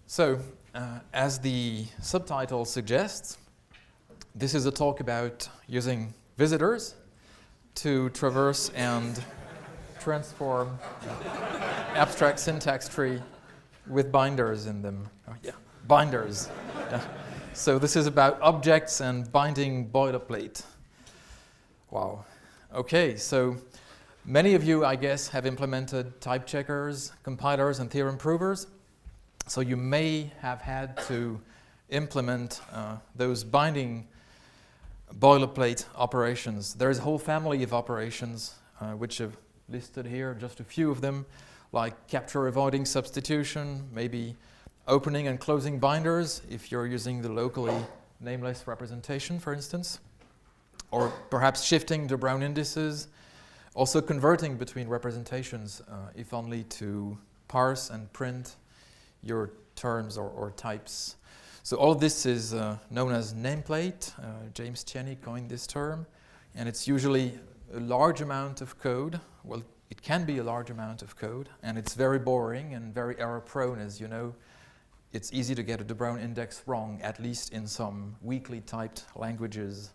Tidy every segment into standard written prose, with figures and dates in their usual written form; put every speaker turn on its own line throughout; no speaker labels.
So, as the subtitle suggests, this is a talk about using visitors to traverse and transform abstract syntax tree with binders in them. Oh, yeah, binders. Yeah. So this is about objects and binding boilerplate. Wow. Okay, so many of you, I guess, have implemented type checkers, compilers, and theorem provers. So you may have had to implement those binding boilerplate operations. There's a whole family of operations which are listed here, just a few of them, like capture avoiding substitution, maybe opening and closing binders if you're using the locally nameless representation, for instance, or perhaps shifting the Brown indices, also converting between representations, if only to parse and print your terms or types. So all of this is known as nameplate. James Tierney coined this term, and it's usually a large amount of code. Well, it can be a large amount of code, and it's very boring and very error-prone, as you know. It's easy to get a de Bruijn index wrong, at least in some weakly typed languages.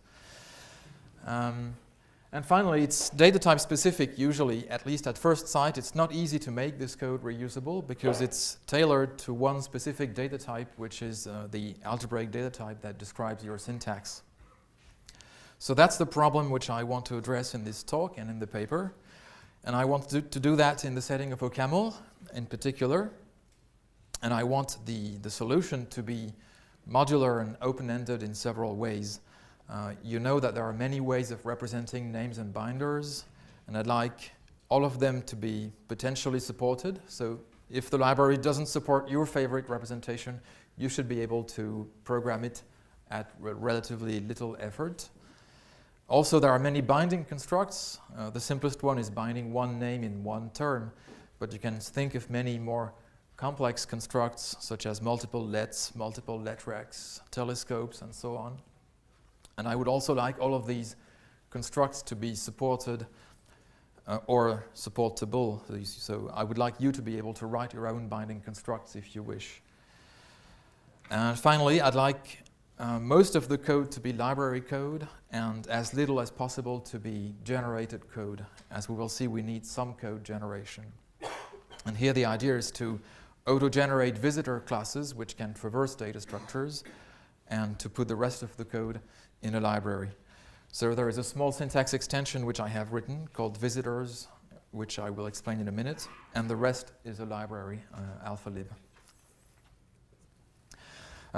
And finally, it's data type specific usually, at least at first sight. It's not easy to make this code reusable because it's tailored to one specific data type, which is the algebraic data type that describes your syntax. So that's the problem which I want to address in this talk and in the paper. And I want to do that in the setting of OCaml in particular. And I want the solution to be modular and open-ended in several ways. You know that there are many ways of representing names and binders, and I'd like all of them to be potentially supported. So if the library doesn't support your favorite representation, you should be able to program it at relatively little effort. Also, there are many binding constructs. The simplest one is binding one name in one term, but you can think of many more complex constructs, such as multiple lets, multiple letrecs, telescopes, and so on. And I would also like all of these constructs to be supported or supportable. So I would like you to be able to write your own binding constructs if you wish. And finally, I'd like most of the code to be library code and as little as possible to be generated code. As we will see, we need some code generation. And here the idea is to auto-generate visitor classes which can traverse data structures and to put the rest of the code in a library. So there is a small syntax extension which I have written called visitors, which I will explain in a minute, and the rest is a library, alphalib.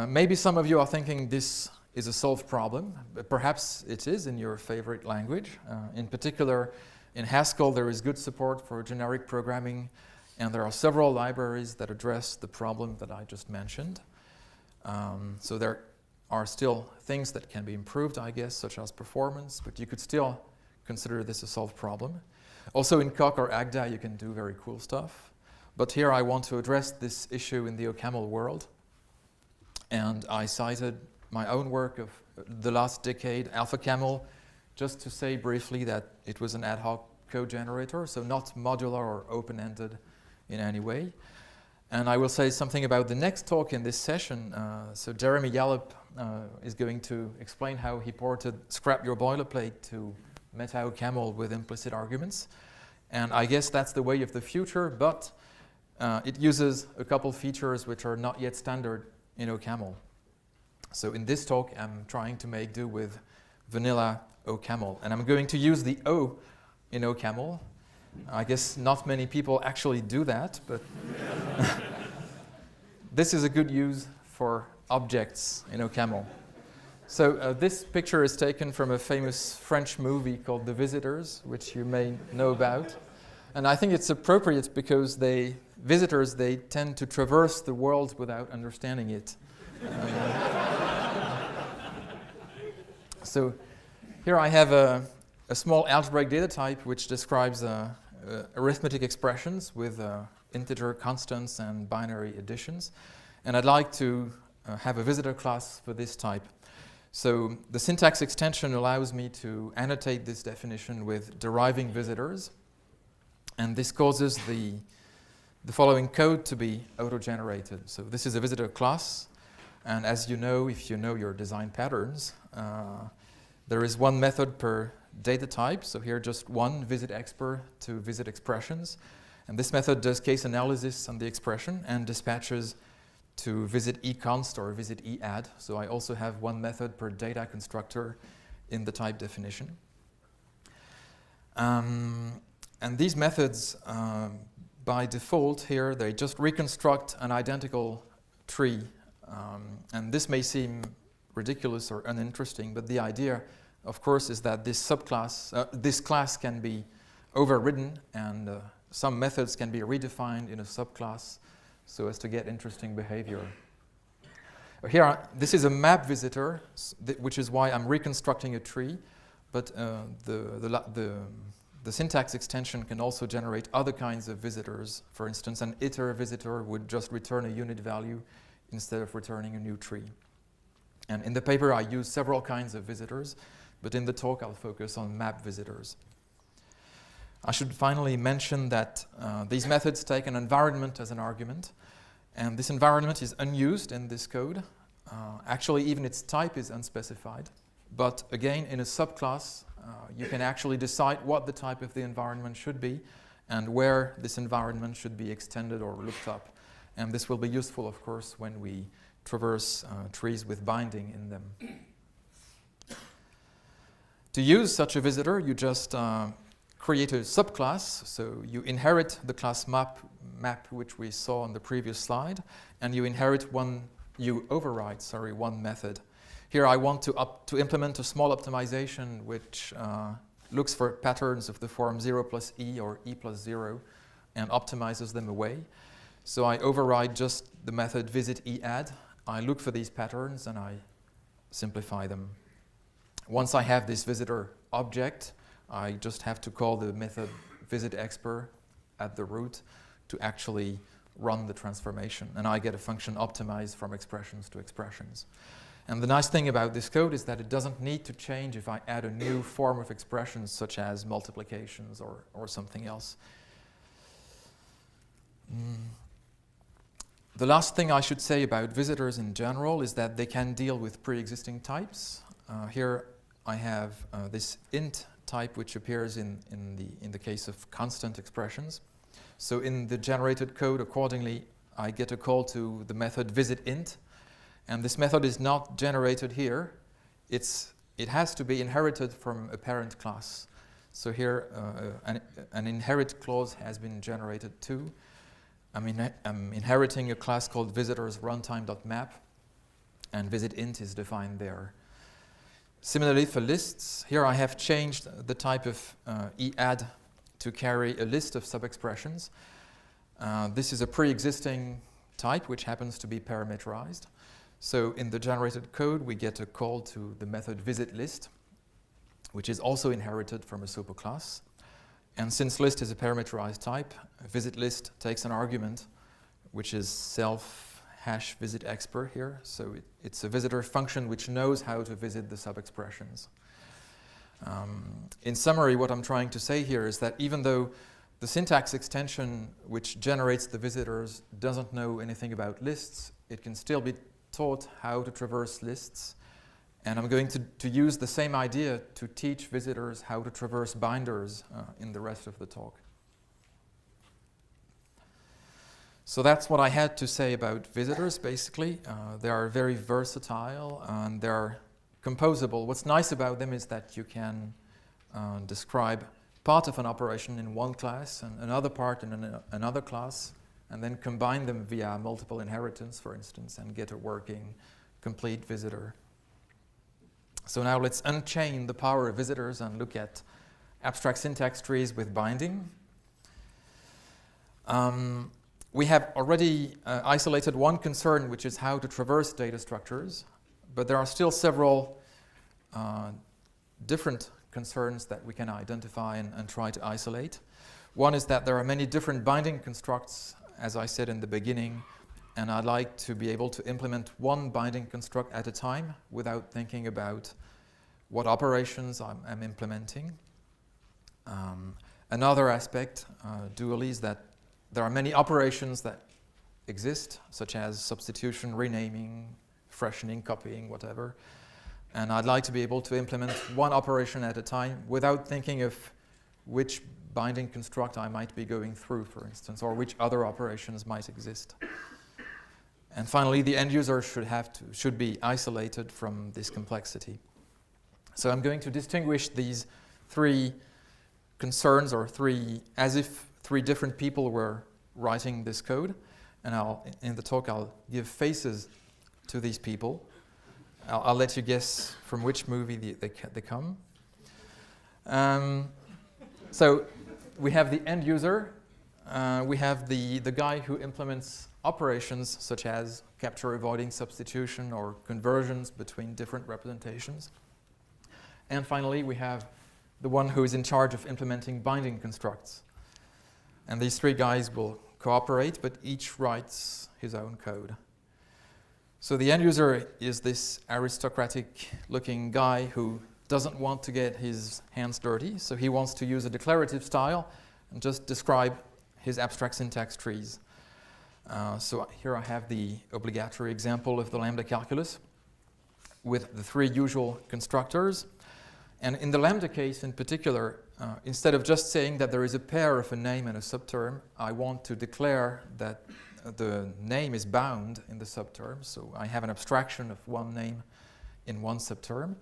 Maybe some of you are thinking this is a solved problem, but perhaps it is in your favorite language. In particular, in Haskell there is good support for generic programming, and there are several libraries that address the problem that I just mentioned. So there are still things that can be improved, I guess, such as performance, but you could still consider this a solved problem. Also in Coq or Agda you can do very cool stuff, but here I want to address this issue in the OCaml world, and I cited my own work of the last decade, AlphaCaml, just to say briefly that it was an ad hoc code generator, so not modular or open-ended in any way. And I will say something about the next talk in this session. So Jeremy Yallop is going to explain how he ported Scrap Your Boilerplate to Meta OCaml with implicit arguments. And I guess that's the way of the future, but it uses a couple features which are not yet standard in OCaml. So in this talk, I'm trying to make do with vanilla OCaml. And I'm going to use the O in OCaml. I guess not many people actually do that, but this is a good use for objects in OCaml. So this picture is taken from a famous French movie called The Visitors, which you may know about. And I think it's appropriate because visitors tend to traverse the world without understanding it. So here I have a small algebraic data type which describes arithmetic expressions with integer constants and binary additions. And I'd like to have a visitor class for this type. So the syntax extension allows me to annotate this definition with deriving visitors. And this causes the the following code to be auto-generated. So this is a visitor class, and as you know, if you know your design patterns, there is one method per data type. So here just one visit expr to visit expressions. And this method does case analysis on the expression and dispatches to visit econst or visit eadd. So I also have one method per data constructor in the type definition. And these methods, by default here, they just reconstruct an identical tree. And this may seem ridiculous or uninteresting, but the idea, of course, is that this subclass, this class can be overridden, and some methods can be redefined in a subclass so as to get interesting behavior. Here, this is a map visitor, which is why I'm reconstructing a tree, but the syntax extension can also generate other kinds of visitors. For instance, an iter visitor would just return a unit value instead of returning a new tree. And in the paper, I use several kinds of visitors, but in the talk, I'll focus on map visitors. I should finally mention that these methods take an environment as an argument, and this environment is unused in this code. Actually, even its type is unspecified. But again, in a subclass, you can actually decide what the type of the environment should be and where this environment should be extended or looked up. And this will be useful, of course, when we traverse trees with binding in them. To use such a visitor, you just create a subclass. So you inherit the class map which we saw on the previous slide, and you override one method. Here I want to implement a small optimization which looks for patterns of the form 0 plus e or e plus 0 and optimizes them away. So I override just the method visit eadd. I look for these patterns and I simplify them. Once I have this visitor object, I just have to call the method visit expr at the root to actually run the transformation. And I get a function optimized from expressions to expressions. And the nice thing about this code is that it doesn't need to change if I add a new form of expressions such as multiplications or something else. The last thing I should say about visitors in general is that they can deal with pre-existing types. Here I have this int type which appears in the case of constant expressions. So in the generated code, accordingly, I get a call to the method visitInt. And this method is not generated here. It has to be inherited from a parent class. So here, an inherit clause has been generated too. I'm inheriting a class called visitors runtime.map, and visitInt is defined there. Similarly, for lists, here I have changed the type of eadd to carry a list of subexpressions. This is a pre-existing type which happens to be parameterized. So in the generated code, we get a call to the method visitList, which is also inherited from a superclass. And since list is a parameterized type, visitList takes an argument, which is self hash visit expr here. So it's a visitor function which knows how to visit the subexpressions. In summary, what I'm trying to say here is that even though the syntax extension which generates the visitors doesn't know anything about lists, it can still be taught how to traverse lists. And I'm going to use the same idea to teach visitors how to traverse binders in the rest of the talk. So that's what I had to say about visitors, basically. They are very versatile and they're composable. What's nice about them is that you can describe part of an operation in one class and another part in another class, and then combine them via multiple inheritance, for instance, and get a working, complete visitor. So now let's unchain the power of visitors and look at abstract syntax trees with binding. We have already isolated one concern, which is how to traverse data structures, but there are still several different concerns that we can identify and try to isolate. One is that there are many different binding constructs, as I said in the beginning, and I'd like to be able to implement one binding construct at a time without thinking about what operations I'm implementing. Another aspect, dually, is that there are many operations that exist, such as substitution, renaming, freshening, copying, whatever. And I'd like to be able to implement one operation at a time without thinking of which binding construct I might be going through, for instance, or which other operations might exist. And finally, the end user should be isolated from this complexity. So I'm going to distinguish these three concerns, or as if three different people were writing this code. And in the talk, I'll give faces to these people. I'll let you guess from which movie they come. So we have the end user. We have the guy who implements operations such as capture, avoiding, substitution, or conversions between different representations. And finally, we have the one who is in charge of implementing binding constructs. And these three guys will cooperate, but each writes his own code. So the end user is this aristocratic-looking guy who doesn't want to get his hands dirty, so he wants to use a declarative style and just describe his abstract syntax trees. So here I have the obligatory example of the lambda calculus with the three usual constructors. And in the lambda case in particular, instead of just saying that there is a pair of a name and a subterm, I want to declare that the name is bound in the subterm. So I have an abstraction of one name in one subterm.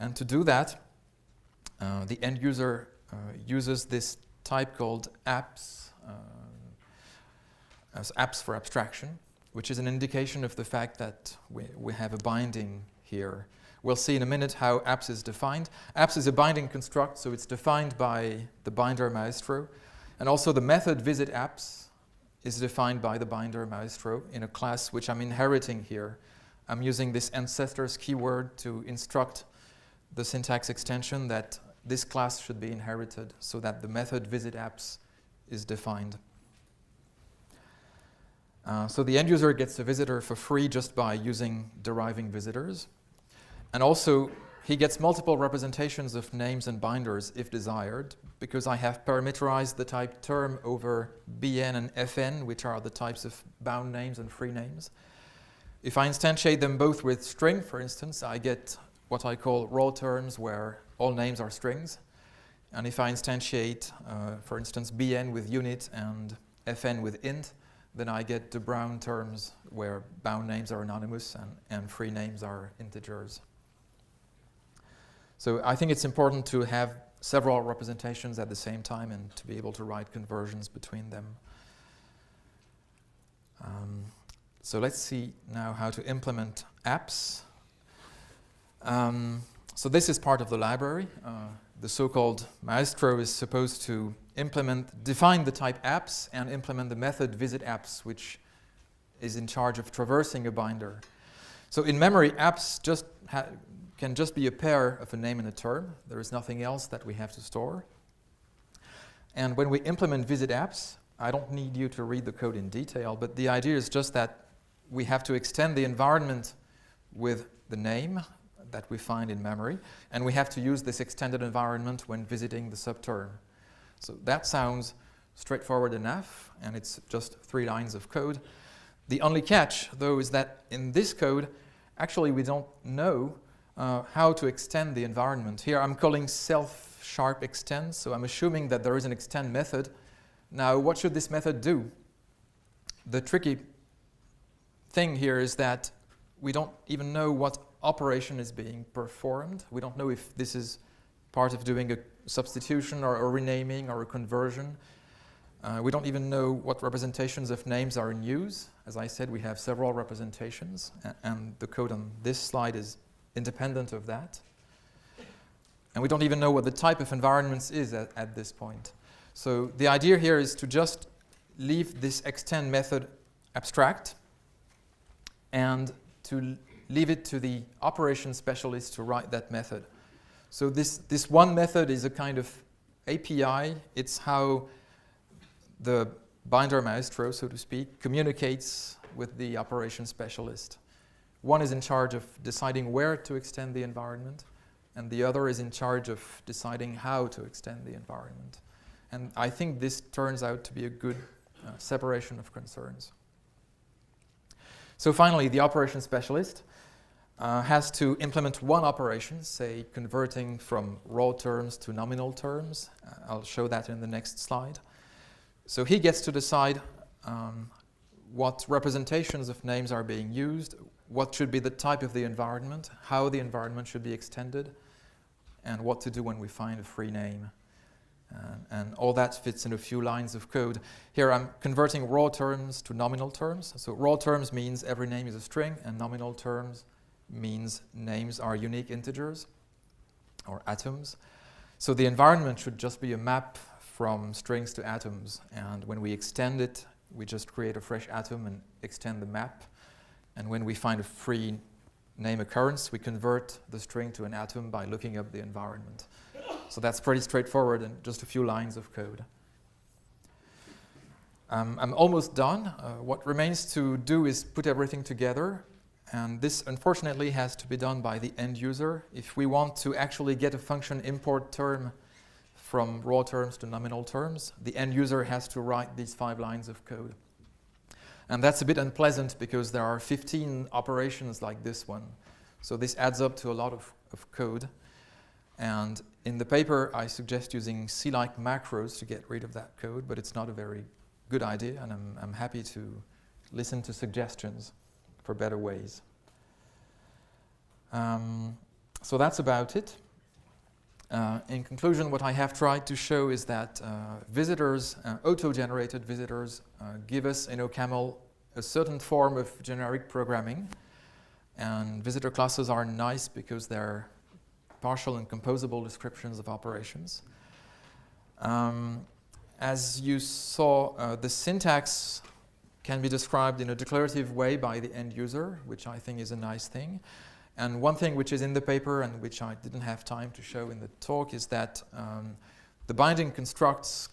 And to do that, the end user uses this type called apps, as apps for abstraction, which is an indication of the fact that we have a binding here. We'll see in a minute how apps is defined. Apps is a binding construct, so it's defined by the binder maestro. And also the method visit apps is defined by the binder maestro in a class which I'm inheriting here. I'm using this ancestors keyword to instruct the syntax extension that this class should be inherited so that the method visit apps is defined. So the end user gets a visitor for free just by using deriving visitors. And also, he gets multiple representations of names and binders if desired, because I have parameterized the type term over bn and fn, which are the types of bound names and free names. If I instantiate them both with string, for instance, I get what I call raw terms where all names are strings. And if I instantiate, for instance, bn with unit and fn with int, then I get the brown terms where bound names are anonymous and free names are integers. So I think it's important to have several representations at the same time and to be able to write conversions between them. So let's see now how to implement apps. So this is part of the library. The so-called maestro is supposed to define the type apps and implement the method visit apps, which is in charge of traversing a binder. So in memory, apps can just be a pair of a name and a term. There is nothing else that we have to store. And when we implement visit apps, I don't need you to read the code in detail, but the idea is just that we have to extend the environment with the name that we find in memory, and we have to use this extended environment when visiting the subterm. So that sounds straightforward enough, and it's just 3 lines of code. The only catch, though, is that in this code, actually we don't know how to extend the environment. Here I'm calling self-sharp extend, so I'm assuming that there is an extend method. Now, what should this method do? The tricky thing here is that we don't even know what operation is being performed. We don't know if this is part of doing a substitution or a renaming or a conversion. We don't even know what representations of names are in use. As I said, we have several representations, and the code on this slide is independent of that. And we don't even know what the type of environments is at this point. So the idea here is to just leave this extend method abstract and to leave it to the operation specialist to write that method. So this one method is a kind of API. It's how the binder maestro, so to speak, communicates with the operation specialist. One is in charge of deciding where to extend the environment, and the other is in charge of deciding how to extend the environment. And I think this turns out to be a good separation of concerns. So finally, the operation specialist has to implement one operation, say converting from raw terms to nominal terms. I'll show that in the next slide. So he gets to decide what representations of names are being used, what should be the type of the environment, how the environment should be extended, and what to do when we find a free name. And all that fits in a few lines of code. Here I'm converting raw terms to nominal terms. So raw terms means every name is a string, and nominal terms means names are unique integers or atoms. So the environment should just be a map from strings to atoms, and when we extend it, we just create a fresh atom and extend the map. And when we find a free name occurrence, we convert the string to an atom by looking up the environment. So that's pretty straightforward and just a few lines of code. I'm almost done. What remains to do is put everything together. And this, unfortunately, has to be done by the end user. If we want to actually get a function import term from raw terms to nominal terms, the end user has to write these 5 lines of code. And that's a bit unpleasant because there are 15 operations like this one. So this adds up to a lot of code. And in the paper, I suggest using C-like macros to get rid of that code, but it's not a very good idea, and I'm happy to listen to suggestions for better ways. So that's about it. In conclusion, what I have tried to show is that visitors, auto-generated visitors, give us in OCaml a certain form of generic programming. And visitor classes are nice because they're partial and composable descriptions of operations. As you saw, the syntax can be described in a declarative way by the end user, which I think is a nice thing. And one thing which is in the paper and which I didn't have time to show in the talk is that the binding constructs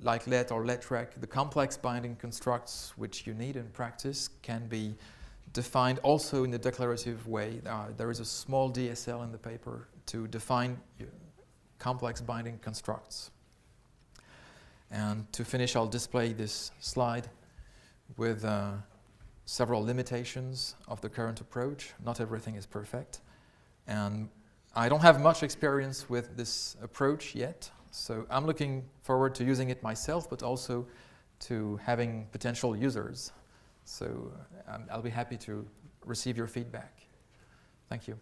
like let or letrec, the complex binding constructs which you need in practice can be defined also in the declarative way. There is a small DSL in the paper to define complex binding constructs. And to finish, I'll display this slide with several limitations of the current approach. Not everything is perfect. And I don't have much experience with this approach yet, so I'm looking forward to using it myself, but also to having potential users. So I'll be happy to receive your feedback. Thank you.